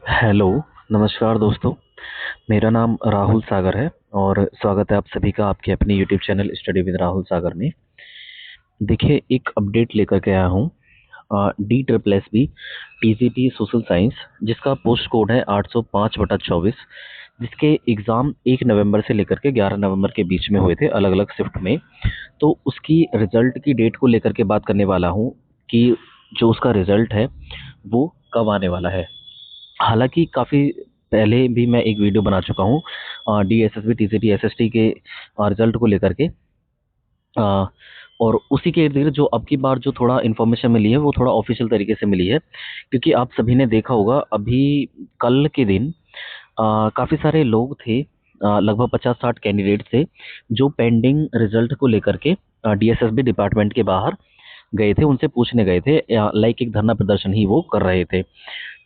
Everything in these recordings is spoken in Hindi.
हेलो, नमस्कार दोस्तों। मेरा नाम राहुल सागर है और स्वागत है आप सभी का आपके अपने YouTube channel study with Rahul Sagar में। देखिए, एक अपडेट लेकर के आया हूँ D triple S B T C T social science, जिसका पोस्ट कोड है 805/24, जिसके एग्ज़ाम 1 नवंबर से लेकर के 11 नवंबर के बीच में हुए थे, अलग अलग शिफ्ट में। तो उसकी रिजल्ट की डेट को लेकर के बात करने वाला हूँ कि जो उसका रिजल्ट है वो कब आने वाला है। हालाँकि काफ़ी पहले भी मैं एक वीडियो बना चुका हूँ डीएसएसबी, टीसीटी, एसएसटी के रिजल्ट को लेकर के। अ, और उसी के इर्द-गिर्द जो अब की बार जो थोड़ा इन्फॉर्मेशन मिली है, वो थोड़ा ऑफ़िशियल तरीके से मिली है। क्योंकि आप सभी ने देखा होगा अभी कल के दिन काफ़ी सारे लोग थे, लगभग 50-60 कैंडिडेट थे, जो पेंडिंग रिजल्ट को लेकर के डीएसएसबी डिपार्टमेंट के बाहर गए थे, उनसे पूछने गए थे, लाइक एक धरना प्रदर्शन ही वो कर रहे थे।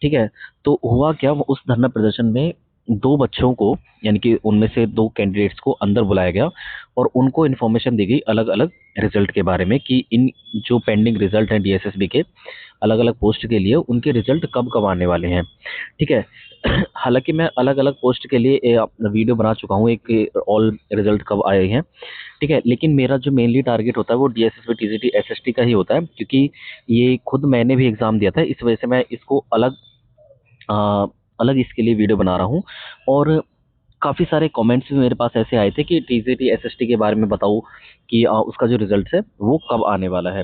ठीक है? तो हुआ क्या, वो उस धरना प्रदर्शन में 2 बच्चों को, यानी कि उनमें से 2 कैंडिडेट्स को अंदर बुलाया गया और उनको इन्फॉर्मेशन दी गई अलग-अलग रिजल्ट के बारे में कि इन जो पेंडिंग रिजल्ट हैं डीएसएसबी के अलग-अलग पोस्ट के लिए, उनके रिजल्ट कब-कब आने वाले हैं। ठीक है? हालाँकि मैं अलग-अलग पोस्ट के लिए वीडियो बना चुका हूँ, एक ऑल रिजल्ट कब आए हैं। ठीक है? लेकिन मेरा जो मेनली टारगेट होता है वो डीएसएसबी, टीजीटी, एसएसटी का ही होता है, क्योंकि ये खुद मैंने भी एग्ज़ाम दिया था, इस वजह से मैं इसको अ, अलग इसके लिए वीडियो बना रहा हूँ। और काफ़ी सारे कमेंट्स भी मेरे पास ऐसे आए थे कि टीजीटी एसएसटी के बारे में बताओ कि उसका जो रिजल्ट है वो कब आने वाला है।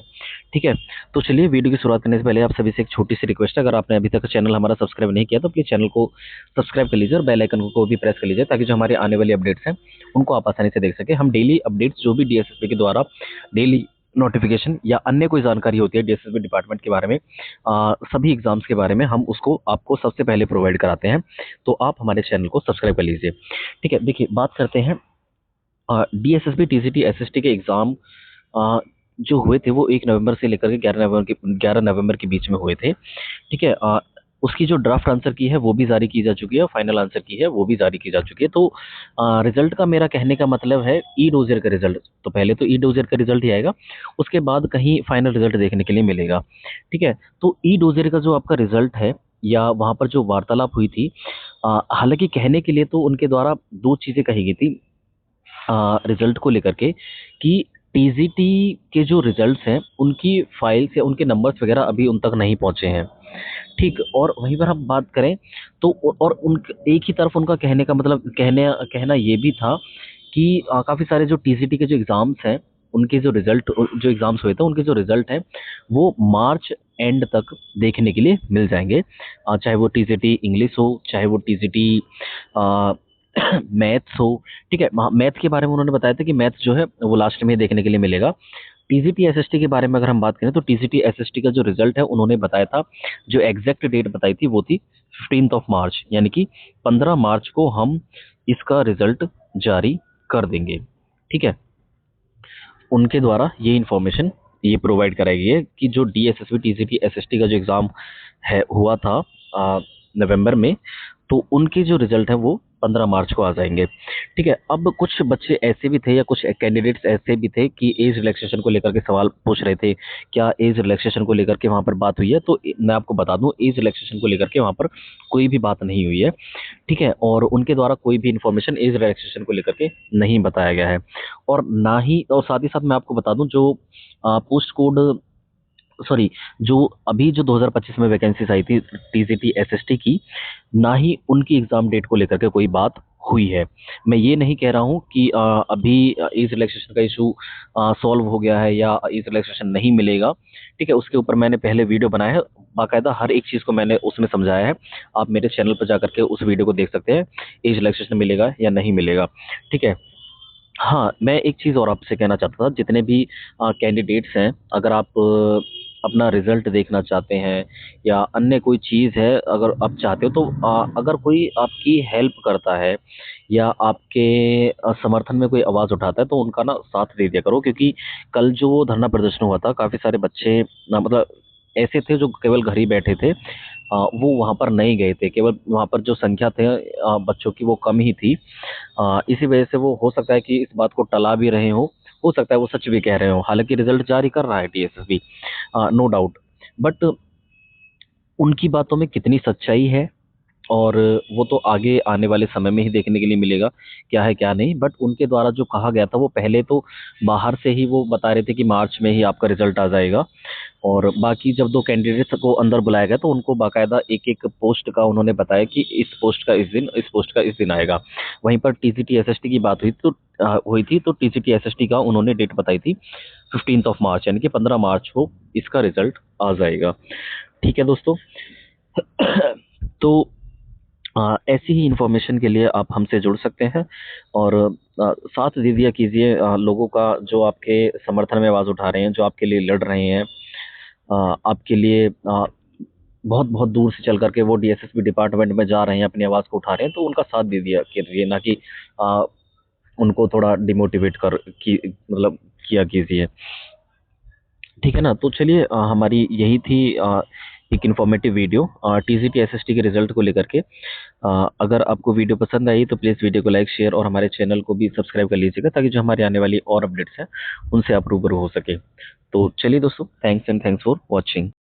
ठीक है? तो चलिए, वीडियो की शुरुआत करने से पहले आप सभी से एक छोटी सी रिक्वेस्ट है, अगर आपने अभी तक चैनल हमारा सब्सक्राइब नहीं किया तो प्लीज़ चैनल को सब्सक्राइब कर लीजिए और बेल आइकन को भी प्रेस कर लीजिए, ताकि जो हमारे आने वाली अपडेट्स हैं उनको आप आसानी से देख सकें। हम डेली अपडेट्स जो भी डीएसएसपी के द्वारा डेली नोटिफिकेशन या अन्य कोई जानकारी होती है डीएसएसपी डिपार्टमेंट के बारे में, सभी एग्जाम्स के बारे में, हम उसको आपको सबसे पहले प्रोवाइड कराते हैं। तो आप हमारे चैनल को सब्सक्राइब कर लीजिए। ठीक है? देखिए, बात करते हैं डीएसएसबी, टीजीटी, एसएसटी के एग्ज़ाम जो हुए थे वो 1 नवंबर से लेकर के 11 नवंबर के बीच में हुए थे। ठीक है? उसकी जो ड्राफ्ट आंसर की है वो भी जारी की जा चुकी है और फाइनल आंसर की है वो भी जारी की जा चुकी है। तो रिजल्ट का मेरा कहने का मतलब है ई-डोज़र का रिजल्ट। तो पहले तो ई-डोज़र का रिजल्ट ही आएगा, उसके बाद कहीं फाइनल रिजल्ट देखने के लिए मिलेगा। ठीक है? तो ई-डोज़र का जो आपका रिजल्ट है या वहाँ पर जो वार्तालाप हुई थी, हालाँकि कहने के लिए तो उनके द्वारा 2 चीज़ें कही गई थी रिजल्ट को लेकर के, कि टीजीटी के जो रिजल्ट्स हैं उनकी फाइल्स या उनके नंबर्स वगैरह अभी उन तक नहीं पहुँचे हैं। ठीक, और वहीं पर हम बात करें तो और उन एक ही तरफ उनका कहने का मतलब कहना ये भी था कि काफ़ी सारे जो टीजीटी के जो एग्ज़ाम्स हैं, उनके जो रिजल्ट जो एग्ज़ाम्स हुए थे उनके जो रिजल्ट हैं वो मार्च एंड तक देखने के लिए मिल जाएँगे। चाहे वो टीजीटी इंग्लिश हो, चाहे वो टीजीटी अ, मैथ्स हो। ठीक है? मैथ्स के बारे में उन्होंने बताया था कि मैथ्स जो है वो लास्ट में देखने के लिए मिलेगा। टीजीटी एसएसटी के बारे में अगर हम बात करें तो टीजीटी एसएसटी का जो रिजल्ट है उन्होंने बताया था, जो एग्जैक्ट डेट बताई थी वो थी 15th ऑफ मार्च, यानी कि 15 मार्च को हम इसका रिजल्ट जारी कर देंगे। ठीक है? उनके द्वारा ये इन्फॉर्मेशन ये प्रोवाइड कराई गई है कि जो डीएसएसबी, टीजीटी, एसएसटी का जो एग्ज़ाम है हुआ था नवंबर में, तो उनके जो रिजल्ट है वो 15 मार्च को आ जाएँगे। ठीक है? अब कुछ बच्चे ऐसे भी थे या कुछ कैंडिडेट्स ऐसे भी थे कि एज रिलैक्सेशन को लेकर के सवाल पूछ रहे थे, क्या एज रिलैक्सेशन को लेकर के वहाँ पर बात हुई है? तो मैं आपको बता दूँ, एज रिलैक्सेशन को लेकर के वहाँ पर कोई भी बात नहीं हुई है। ठीक है? और उनके द्वारा कोई भी इन्फॉर्मेशन एज रिलैक्सेशन को लेकर के नहीं बताया गया है। और ना ही, और साथ ही साथ मैं आपको बता दूँ, जो पोस्ट कोड सॉरी जो अभी जो 2025 में वैकेंसीज आई थी टीजीटी एसएसटी की, ना ही उनकी एग्जाम डेट को लेकर के कोई बात हुई है। मैं ये नहीं कह रहा हूँ कि अभी एज रिलैक्सेशन का इशू सॉल्व हो गया है या एज रिलैक्सेशन नहीं मिलेगा। ठीक है? उसके ऊपर मैंने पहले वीडियो बनाया है, बाकायदा हर एक चीज़ को मैंने उसमें समझाया है। आप मेरे चैनल पर जा करके उस वीडियो को देख सकते हैं, एज रिलैक्सेशन मिलेगा या नहीं मिलेगा। ठीक है? हाँ, मैं एक चीज़ और आपसे कहना चाहता था, जितने भी कैंडिडेट्स हैं, अगर आप अपना रिज़ल्ट देखना चाहते हैं या अन्य कोई चीज़ है, अगर आप चाहते हो तो अगर कोई आपकी हेल्प करता है या आपके समर्थन में कोई आवाज़ उठाता है तो उनका ना साथ दे दिया करो, क्योंकि कल जो धरना प्रदर्शन हुआ था, काफ़ी सारे बच्चे ना मतलब ऐसे थे जो केवल घर ही बैठे थे। वो वहाँ पर नहीं गए थे, केवल वहाँ पर जो संख्या थे बच्चों की वो कम ही थी। इसी वजह से वो हो सकता है कि इस बात को टला भी रहे हों, हो सकता है वो सच भी कह रहे हों। हालाँकि रिज़ल्ट जारी कर रहा है टीएसएसबी, नो डाउट। बट उनकी बातों में कितनी सच्चाई है और वो तो आगे आने वाले समय में ही देखने के लिए मिलेगा क्या है क्या नहीं। बट उनके द्वारा जो कहा गया था वो पहले तो बाहर से ही वो बता रहे थे कि मार्च में ही आपका रिजल्ट आ जाएगा, और बाकी जब दो कैंडिडेट्स को अंदर बुलाया गया तो उनको बाकायदा एक एक पोस्ट का उन्होंने बताया कि इस पोस्ट का इस दिन, इस पोस्ट का इस दिन आएगा। वहीं पर टीजीटी एसएसटी की बात हुई थी तो टीजीटी एसएसटी का उन्होंने डेट बताई थी 15 मार्च, यानी कि 15 मार्च को इसका रिजल्ट आ जाएगा। ठीक है दोस्तों। तो ऐसी ही इंफॉर्मेशन के लिए आप हमसे जुड़ सकते हैं, और साथ दे दिया कीजिए लोगों का जो आपके समर्थन में आवाज़ उठा रहे हैं, जो आपके लिए लड़ रहे हैं, आपके लिए बहुत बहुत दूर से चल करके वो डीएसएसपी डिपार्टमेंट में जा रहे हैं, अपनी आवाज़ को उठा रहे हैं, तो उनका साथ दे दिया कीजिए, ना कि आ, उनको थोड़ा डिमोटिवेट कर की मतलब किया कीजिए। ठीक है ना। तो चलिए, हमारी यही थी एक इन्फॉर्मेटिव वीडियो टीजीटी एसएसटी के रिजल्ट को लेकर के। अगर आपको वीडियो पसंद आई तो प्लीज़ वीडियो को लाइक, शेयर और हमारे चैनल को भी सब्सक्राइब कर लीजिएगा, ताकि जो हमारे आने वाली और अपडेट्स हैं उनसे आप रूबरू हो सके। तो चलिए दोस्तों, थैंक्स फॉर वॉचिंग।